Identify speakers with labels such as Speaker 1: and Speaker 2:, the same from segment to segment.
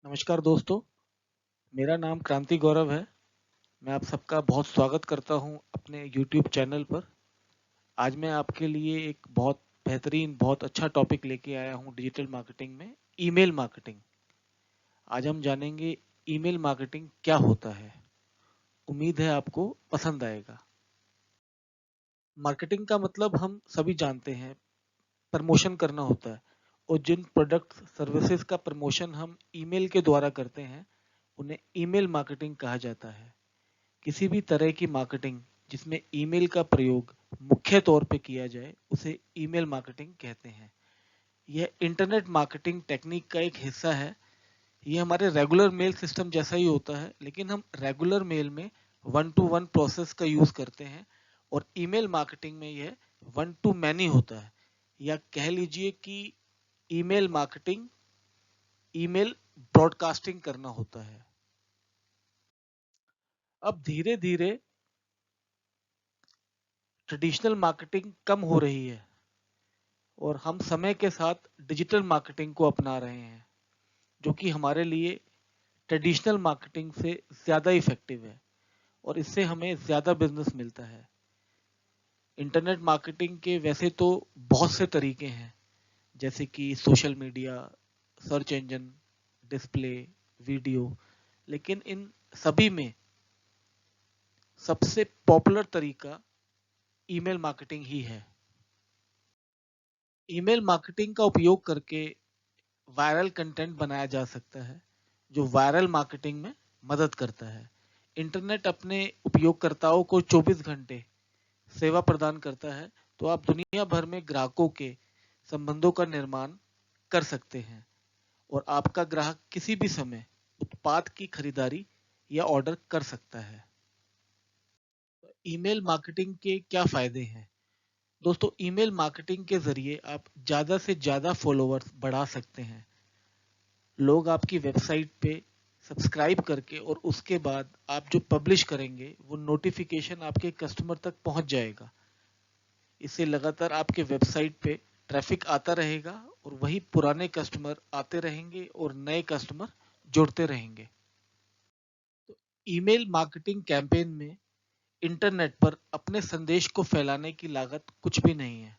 Speaker 1: नमस्कार दोस्तों, मेरा नाम क्रांति गौरव है। मैं आप सबका बहुत स्वागत करता हूं अपने YouTube चैनल पर। आज मैं आपके लिए एक बहुत बेहतरीन, बहुत अच्छा टॉपिक लेके आया हूं डिजिटल मार्केटिंग में, ईमेल मार्केटिंग। आज हम जानेंगे ईमेल मार्केटिंग क्या होता है। उम्मीद है आपको पसंद आएगा। मार्केटिंग का मतलब हम सभी जानते हैं, प्रमोशन करना होता है। और जिन प्रोडक्ट सर्विसेज का प्रमोशन हम ईमेल के द्वारा करते हैं, उन्हें ईमेल मार्केटिंग कहा जाता है। किसी भी तरह की मार्केटिंग जिसमें ईमेल का प्रयोग मुख्य तौर पे किया जाए, उसे ईमेल मार्केटिंग कहते हैं। यह इंटरनेट मार्केटिंग टेक्निक का एक हिस्सा है। ये हमारे रेगुलर मेल सिस्टम जैसा ही होता है, लेकिन हम रेगुलर मेल में वन टू वन प्रोसेस का यूज करते हैं, और ईमेल मार्केटिंग में यह वन टू मैनी होता है। या कह लीजिए कि ईमेल मार्केटिंग ईमेल ब्रॉडकास्टिंग करना होता है। अब धीरे धीरे ट्रेडिशनल मार्केटिंग कम हो रही है और हम समय के साथ डिजिटल मार्केटिंग को अपना रहे हैं, जो कि हमारे लिए ट्रेडिशनल मार्केटिंग से ज़्यादा इफेक्टिव है और इससे हमें ज़्यादा बिजनेस मिलता है। इंटरनेट मार्केटिंग के वैसे तो बहुत से तरीके हैं, जैसे कि social media, search engine, display, video, लेकिन इन सभी में सबसे पॉपुलर तरीका ईमेल मार्केटिंग ही है। ईमेल मार्केटिंग का उपयोग करके वायरल कंटेंट बनाया जा सकता है, जो वायरल मार्केटिंग में मदद करता है। इंटरनेट अपने उपयोगकर्ताओं को 24 घंटे सेवा प्रदान करता है, तो आप दुनिया भर में ग्राहकों के संबंधों का निर्माण कर सकते हैं और आपका ग्राहक किसी भी समय उत्पाद की खरीदारी या ऑर्डर कर सकता है। ईमेल मार्केटिंग के क्या फायदे हैं? दोस्तों, ईमेल मार्केटिंग के जरिए आप ज़्यादा से ज़्यादा फॉलोअर्स बढ़ा सकते हैं। लोग आपकी वेबसाइट पे सब्सक्राइब करके और उसके बाद आप जो पब्लिश करेंगे, वो नोटिफिकेशन आपके कस्टमर तक पहुंच जाएगा। इससे लगातार आपके वेबसाइट पे ट्रैफिक आता रहेगा और वही पुराने कस्टमर आते रहेंगे और नए कस्टमर जुड़ते रहेंगे। तो ईमेल मार्केटिंग कैंपेन में इंटरनेट पर अपने संदेश को फैलाने की लागत कुछ भी नहीं है।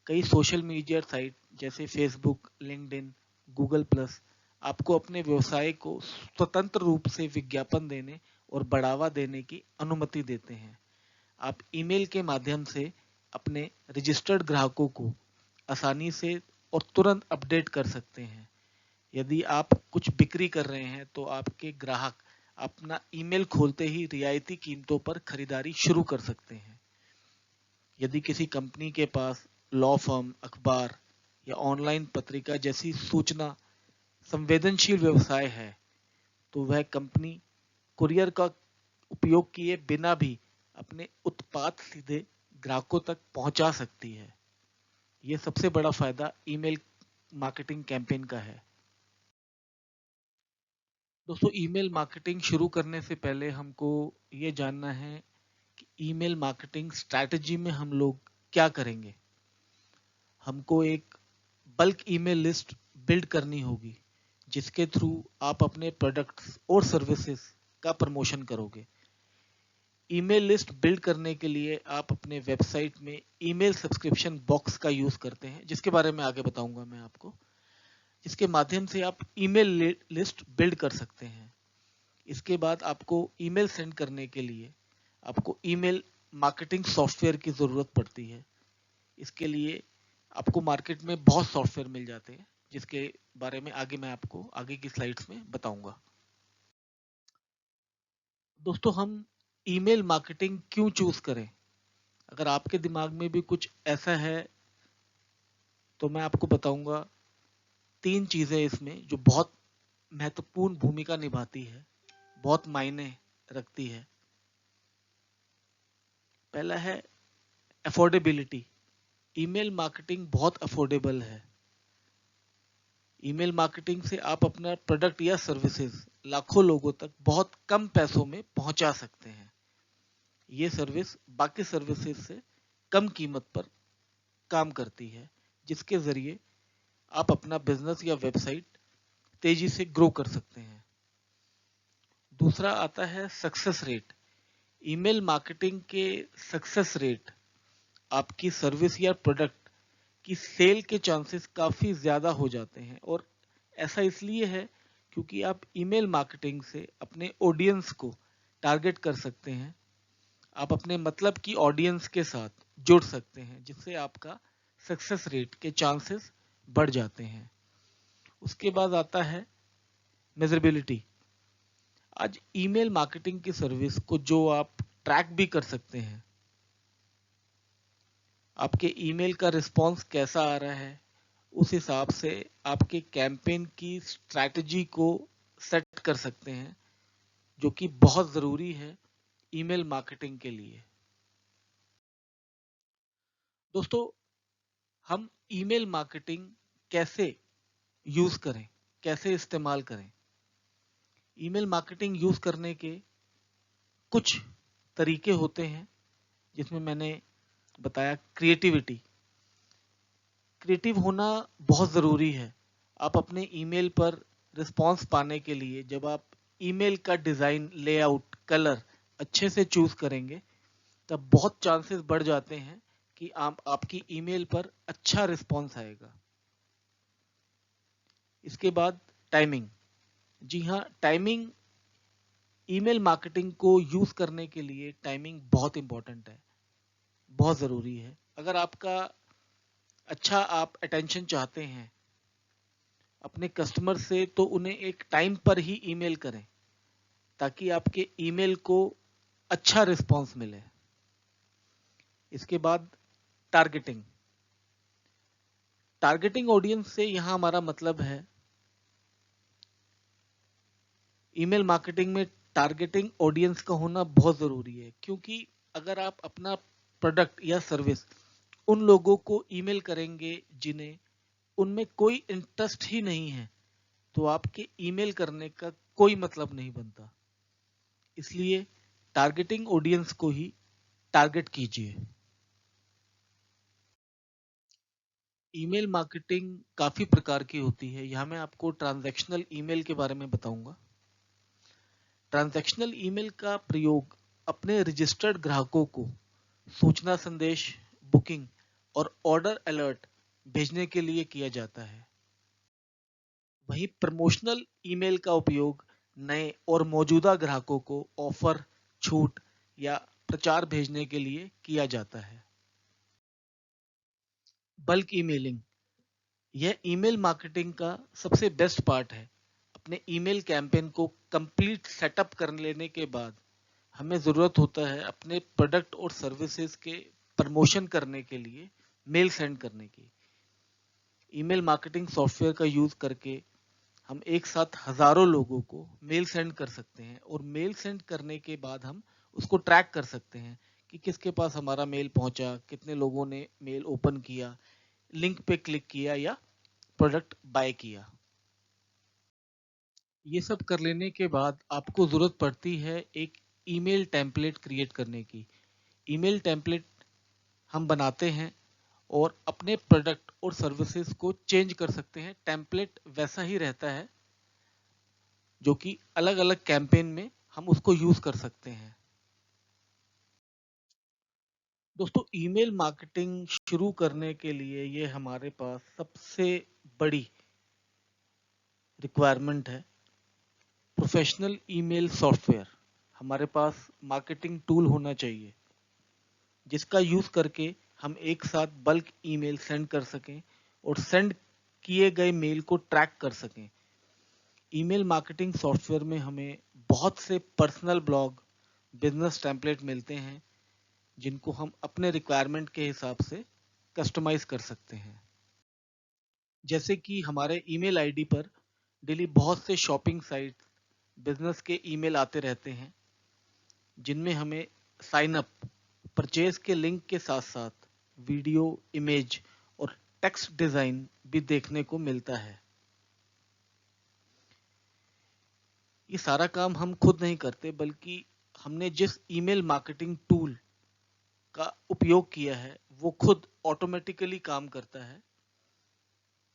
Speaker 1: कई सोशल मीडिया साइट जैसे फेसबुक, लिंक्डइन, गूगल प्लस आपको अपने व्यवसाय को स्वतंत्र रूप से विज्ञापन देने और बढ़ावा देने की अनुमति देते हैं। आप ईमेल के माध्यम से अपने रजिस्टर्ड ग्राहकों को आसानी से और तुरंत अपडेट कर सकते हैं। यदि आप कुछ बिक्री कर रहे हैं, तो आपके ग्राहक अपना ईमेल खोलते ही रियायती कीमतों पर खरीदारी शुरू कर सकते हैं। यदि किसी कंपनी के पास लॉ फर्म, अखबार या ऑनलाइन पत्रिका जैसी सूचना संवेदनशील व्यवसाय है, तो वह कंपनी कुरियर का उपयोग किए बिना भी अपने उत्पाद सीधे ग्राहकों तक पहुंचा सकती है। यह सबसे बड़ा फायदा ईमेल मार्केटिंग कैंपेन का है। दोस्तों, ईमेल मार्केटिंग शुरू करने से पहले हमको ये जानना है कि ईमेल मार्केटिंग स्ट्रैटेजी में हम लोग क्या करेंगे। हमको एक बल्क ईमेल लिस्ट बिल्ड करनी होगी, जिसके थ्रू आप अपने प्रोडक्ट्स और सर्विसेज का प्रमोशन करोगे। ईमेल लिस्ट बिल्ड करने के लिए आप अपने वेबसाइट में ईमेल सब्सक्रिप्शन बॉक्स का यूज करते हैं, जिसके बारे में आगे बताऊंगा मैं आपको। इसके माध्यम से आप ईमेल लिस्ट बिल्ड कर सकते हैं। इसके बाद आपको ईमेल सेंड करने के लिए आपको ईमेल मार्केटिंग सॉफ्टवेयर की ज़रूरत पड़ती है। इसके लिए आपको मार्केट में बहुत सॉफ्टवेयर मिल जाते हैं, जिसके बारे में आगे मैं आपको आगे की स्लाइड्स में बताऊंगा। दोस्तों, हम ईमेल मार्केटिंग क्यों चूज करें? अगर आपके दिमाग में भी कुछ ऐसा है, तो मैं आपको बताऊंगा। तीन चीजें इसमें जो बहुत महत्वपूर्ण भूमिका निभाती है, बहुत मायने रखती है। पहला है अफोर्डेबिलिटी। ईमेल मार्केटिंग बहुत अफोर्डेबल है। ईमेल मार्केटिंग से आप अपना प्रोडक्ट या सर्विसेज लाखों लोगों तक बहुत कम पैसों में पहुंचा सकते हैं। ये सर्विस बाकी सर्विसेज से कम कीमत पर काम करती है, जिसके जरिए आप अपना बिजनेस या वेबसाइट तेजी से ग्रो कर सकते हैं। दूसरा आता है सक्सेस रेट। ईमेल मार्केटिंग के सक्सेस रेट आपकी सर्विस या प्रोडक्ट की सेल के चांसेस काफ़ी ज़्यादा हो जाते हैं, और ऐसा इसलिए है क्योंकि आप ईमेल मार्केटिंग से अपने ऑडियंस को टारगेट कर सकते हैं। आप अपने मतलब की ऑडियंस के साथ जुड़ सकते हैं, जिससे आपका सक्सेस रेट के चांसेस बढ़ जाते हैं। उसके बाद आता है मेजरेबिलिटी। आज ईमेल मार्केटिंग की सर्विस को जो आप ट्रैक भी कर सकते हैं, आपके ईमेल का रिस्पॉन्स कैसा आ रहा है, उस हिसाब से आपके कैंपेन की स्ट्रैटेजी को सेट कर सकते हैं, जो कि बहुत ज़रूरी है ईमेल मार्केटिंग के लिए। दोस्तों, हम ईमेल मार्केटिंग कैसे यूज़ करें, कैसे इस्तेमाल करें? ईमेल मार्केटिंग यूज़ करने के कुछ तरीके होते हैं, जिसमें मैंने बताया क्रिएटिविटी। क्रिएटिव होना बहुत ज़रूरी है। आप अपने ईमेल पर रिस्पॉन्स पाने के लिए जब आप ईमेल का डिज़ाइन, लेआउट, कलर अच्छे से चूज़ करेंगे, तब बहुत चांसेस बढ़ जाते हैं कि आपकी ईमेल पर अच्छा रिस्पॉन्स आएगा। इसके बाद टाइमिंग। जी हाँ, टाइमिंग। ईमेल मार्केटिंग को यूज़ करने के लिए टाइमिंग बहुत इंपॉर्टेंट है, बहुत ज़रूरी है। अगर आपका अच्छा आप अटेंशन चाहते हैं अपने कस्टमर से, तो उन्हें एक टाइम पर ही ईमेल करें, ताकि आपके ईमेल को अच्छा रिस्पॉन्स मिले। इसके बाद टारगेटिंग। टारगेटिंग ऑडियंस से यहाँ हमारा मतलब है, ईमेल मार्केटिंग में टारगेटिंग ऑडियंस का होना बहुत ज़रूरी है, क्योंकि अगर आप अपना प्रोडक्ट या सर्विस उन लोगों को ईमेल करेंगे जिन्हें उनमें कोई इंटरेस्ट ही नहीं है, तो आपके ईमेल करने का कोई मतलब नहीं बनता। इसलिए टारगेटिंग ऑडियंस को ही टारगेट कीजिए। ईमेल मार्केटिंग काफ़ी प्रकार की होती है। यहाँ मैं आपको ट्रांजैक्शनल ईमेल के बारे में बताऊंगा। ट्रांजैक्शनल ईमेल का प्रयोग अपने रजिस्टर्ड ग्राहकों को सूचना संदेश, बुकिंग और ऑर्डर अलर्ट भेजने के लिए किया जाता है। वहीं प्रमोशनल ईमेल का उपयोग नए और मौजूदा ग्राहकों को ऑफर, छूट या प्रचार भेजने के लिए किया जाता है। बल्क ईमेलिंग, यह ईमेल मार्केटिंग का सबसे बेस्ट पार्ट है। अपने ईमेल कैंपेन को कंप्लीट सेटअप कर लेने के बाद हमें ज़रूरत होता है अपने प्रोडक्ट और सर्विसेज के प्रमोशन करने के लिए मेल सेंड करने की। ईमेल मार्केटिंग सॉफ्टवेयर का यूज़ करके हम एक साथ हज़ारों लोगों को मेल सेंड कर सकते हैं, और मेल सेंड करने के बाद हम उसको ट्रैक कर सकते हैं कि किसके पास हमारा मेल पहुंचा, कितने लोगों ने मेल ओपन किया, लिंक पे क्लिक किया या प्रोडक्ट बाय किया। ये सब कर लेने के बाद आपको ज़रूरत पड़ती है एक ईमेल टेम्पलेट क्रिएट करने की। ईमेल टेम्पलेट हम बनाते हैं और अपने प्रोडक्ट और सर्विसेज को चेंज कर सकते हैं। टेम्पलेट वैसा ही रहता है, जो कि अलग अलग कैंपेन में हम उसको यूज़ कर सकते हैं। दोस्तों, ईमेल मार्केटिंग शुरू करने के लिए ये हमारे पास सबसे बड़ी रिक्वायरमेंट है प्रोफेशनल ईमेल सॉफ्टवेयर। हमारे पास मार्केटिंग टूल होना चाहिए, जिसका यूज़ करके हम एक साथ बल्क ईमेल सेंड कर सकें और सेंड किए गए मेल को ट्रैक कर सकें। ईमेल मार्केटिंग सॉफ्टवेयर में हमें बहुत से पर्सनल ब्लॉग, बिजनेस टेम्पलेट मिलते हैं, जिनको हम अपने रिक्वायरमेंट के हिसाब से कस्टमाइज कर सकते हैं। जैसे कि हमारे ईमेल आईडी पर डेली बहुत से शॉपिंग साइट, बिजनेस के ईमेल आते रहते हैं, जिनमें हमें साइन अप, परचेज के लिंक के साथ साथ वीडियो, इमेज और टेक्स्ट डिज़ाइन भी देखने को मिलता है। ये सारा काम हम खुद नहीं करते, बल्कि हमने जिस ईमेल मार्केटिंग टूल का उपयोग किया है वो खुद ऑटोमेटिकली काम करता है।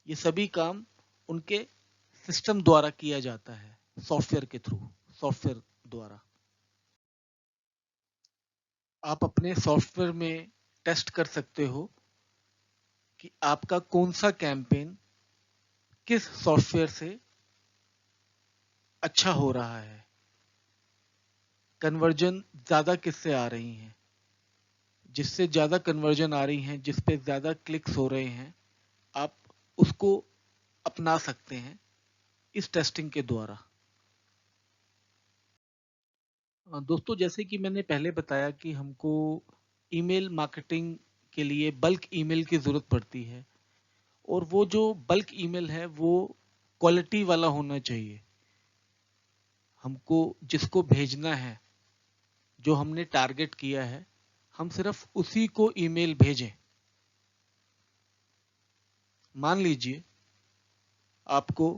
Speaker 1: ये सभी काम उनके सिस्टम द्वारा किया जाता है, सॉफ्टवेयर के थ्रू, सॉफ्टवेयर द्वारा। आप अपने सॉफ्टवेयर में टेस्ट कर सकते हो कि आपका कौन सा कैंपेन किस सॉफ्टवेयर से अच्छा हो रहा है, कन्वर्जन ज्यादा किससे आ रही हैं। जिससे ज्यादा कन्वर्जन आ रही हैं, जिस पे ज्यादा क्लिक्स हो रहे हैं, आप उसको अपना सकते हैं इस टेस्टिंग के द्वारा। दोस्तों, जैसे कि मैंने पहले बताया कि हमको ईमेल मार्केटिंग के लिए बल्क ईमेल की जरूरत पड़ती है, और वो जो बल्क ईमेल है वो क्वालिटी वाला होना चाहिए। हमको जिसको भेजना है, जो हमने टारगेट किया है, हम सिर्फ उसी को ईमेल भेजें। मान लीजिए आपको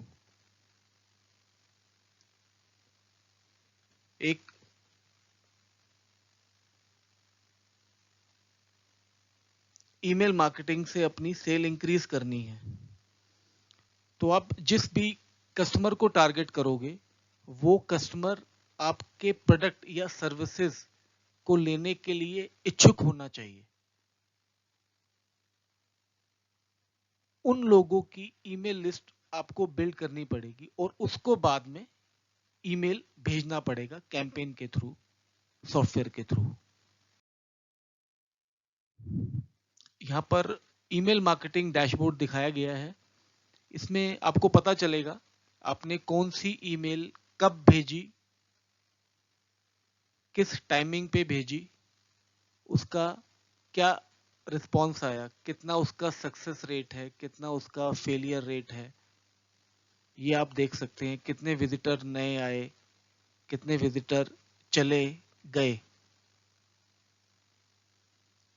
Speaker 1: एक ईमेल मार्केटिंग से अपनी सेल इंक्रीज करनी है, तो आप जिस भी कस्टमर को टारगेट करोगे, वो कस्टमर आपके प्रोडक्ट या सर्विसेज को लेने के लिए इच्छुक होना चाहिए। उन लोगों की ईमेल लिस्ट आपको बिल्ड करनी पड़ेगी और उसको बाद में ईमेल भेजना पड़ेगा कैंपेन के थ्रू, सॉफ्टवेयर के थ्रू। यहाँ पर ईमेल मार्केटिंग डैशबोर्ड दिखाया गया है। इसमें आपको पता चलेगा आपने कौन सी ईमेल कब भेजी, किस टाइमिंग पे भेजी, उसका क्या रिस्पॉन्स आया, कितना उसका सक्सेस रेट है, कितना उसका फेलियर रेट है, ये आप देख सकते हैं। कितने विजिटर नए आए, कितने विजिटर चले गए,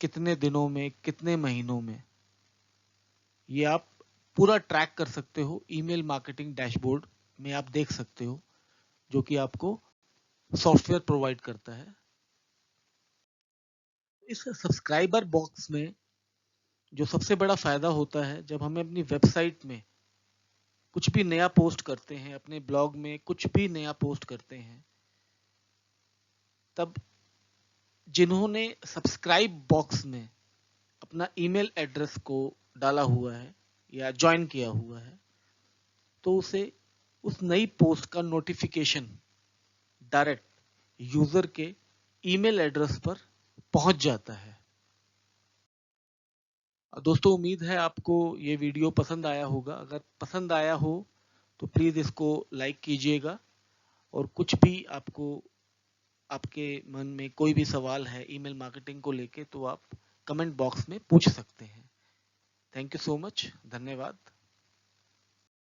Speaker 1: कितने दिनों में, कितने महीनों में, ये आप पूरा ट्रैक कर सकते हो। ईमेल मार्केटिंग डैशबोर्ड में आप देख सकते हो, जो कि आपको सॉफ्टवेयर प्रोवाइड करता है। इस सब्सक्राइबर बॉक्स में जो सबसे बड़ा फायदा होता है, जब हमें अपनी वेबसाइट में कुछ भी नया पोस्ट करते हैं, अपने ब्लॉग में कुछ भी नया पोस्ट करते हैं, तब जिन्होंने सब्सक्राइब बॉक्स में अपना ईमेल एड्रेस को डाला हुआ है या ज्वाइन किया हुआ है, तो उसे उस नई पोस्ट का नोटिफिकेशन डायरेक्ट यूजर के ईमेल एड्रेस पर पहुंच जाता है। दोस्तों, उम्मीद है आपको ये वीडियो पसंद आया होगा। अगर पसंद आया हो तो प्लीज़ इसको लाइक कीजिएगा, और कुछ भी आपको, आपके मन में कोई भी सवाल है ईमेल मार्केटिंग को लेके, तो आप कमेंट बॉक्स में पूछ सकते हैं। थैंक यू सो मच, धन्यवाद।